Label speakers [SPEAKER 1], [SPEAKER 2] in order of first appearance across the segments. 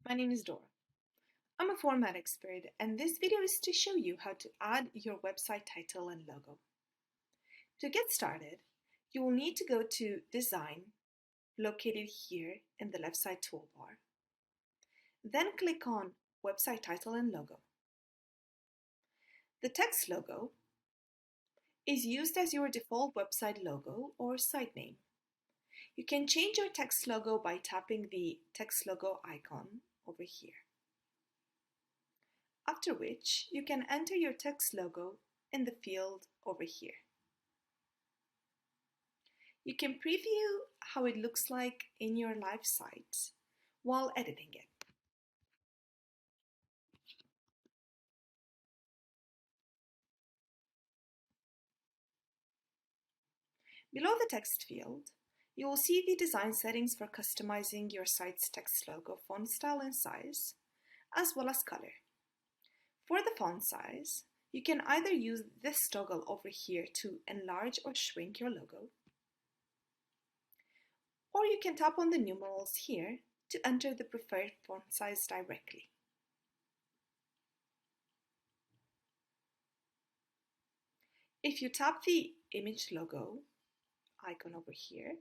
[SPEAKER 1] My name is Dora. I'm a format expert, and this video is to show you how to add your website title and logo. To get started, you will need to go to Design, located here in the left side toolbar. Then click on Website Title and Logo. The text logo is used as your default website logo or site name. You can change your text logo by tapping the text logo icon over here. After which, you can enter your text logo in the field over here. You can preview how it looks like in your live site while editing it. Below the text field, you will see the design settings for customizing your site's text logo font style and size, as well as color. For the font size, you can either use this toggle over here to enlarge or shrink your logo, or you can tap on the numerals here to enter the preferred font size directly. If you tap the image logo icon over here,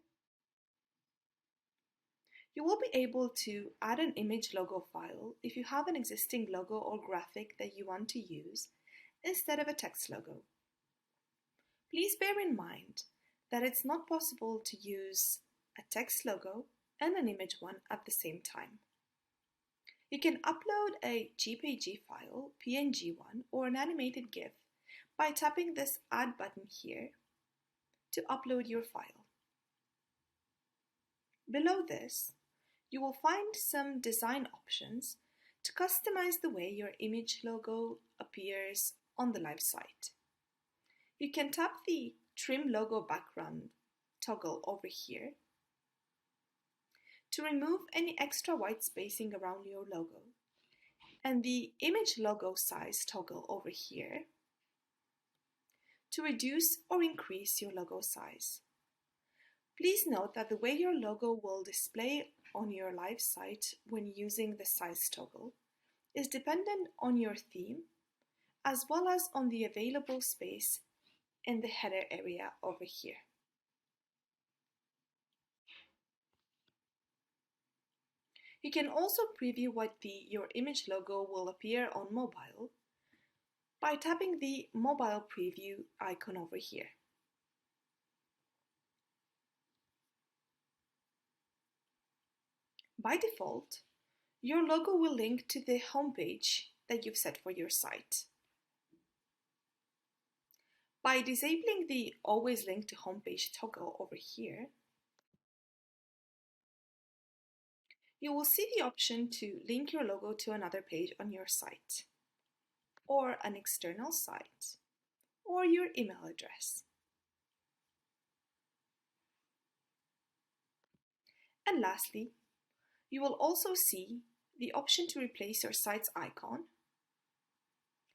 [SPEAKER 1] you will be able to add an image logo file if you have an existing logo or graphic that you want to use instead of a text logo. Please bear in mind that it's not possible to use a text logo and an image one at the same time. You can upload a JPG file, PNG one, or an animated GIF by tapping this Add button here to upload your file. Below this, you will find some design options to customize the way your image logo appears on the live site. You can tap the Trim Logo Background toggle over here to remove any extra white spacing around your logo, and the Image Logo Size toggle over here to reduce or increase your logo size. Please note that the way your logo will display on your live site when using the size toggle is dependent on your theme as well as on the available space in the header area over here. You can also preview what your image logo will appear on mobile by tapping the mobile preview icon over here. By default, your logo will link to the homepage that you've set for your site. By disabling the Always Link to Homepage toggle over here, you will see the option to link your logo to another page on your site, or an external site, or your email address. And lastly, you will also see the option to replace your site's icon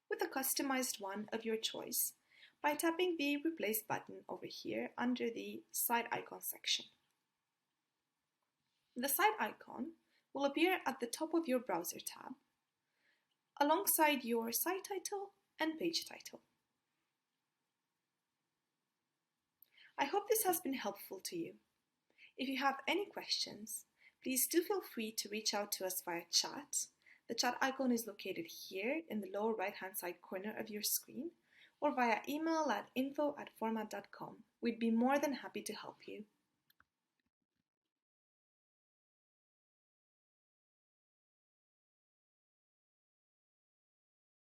[SPEAKER 1] with a customized one of your choice by tapping the Replace button over here under the Site Icon section. The site icon will appear at the top of your browser tab alongside your site title and page title. I hope this has been helpful to you. If you have any questions, please do feel free to reach out to us via chat. The chat icon is located here in the lower right-hand side corner of your screen, or via email at info@format.com. We'd be more than happy to help you.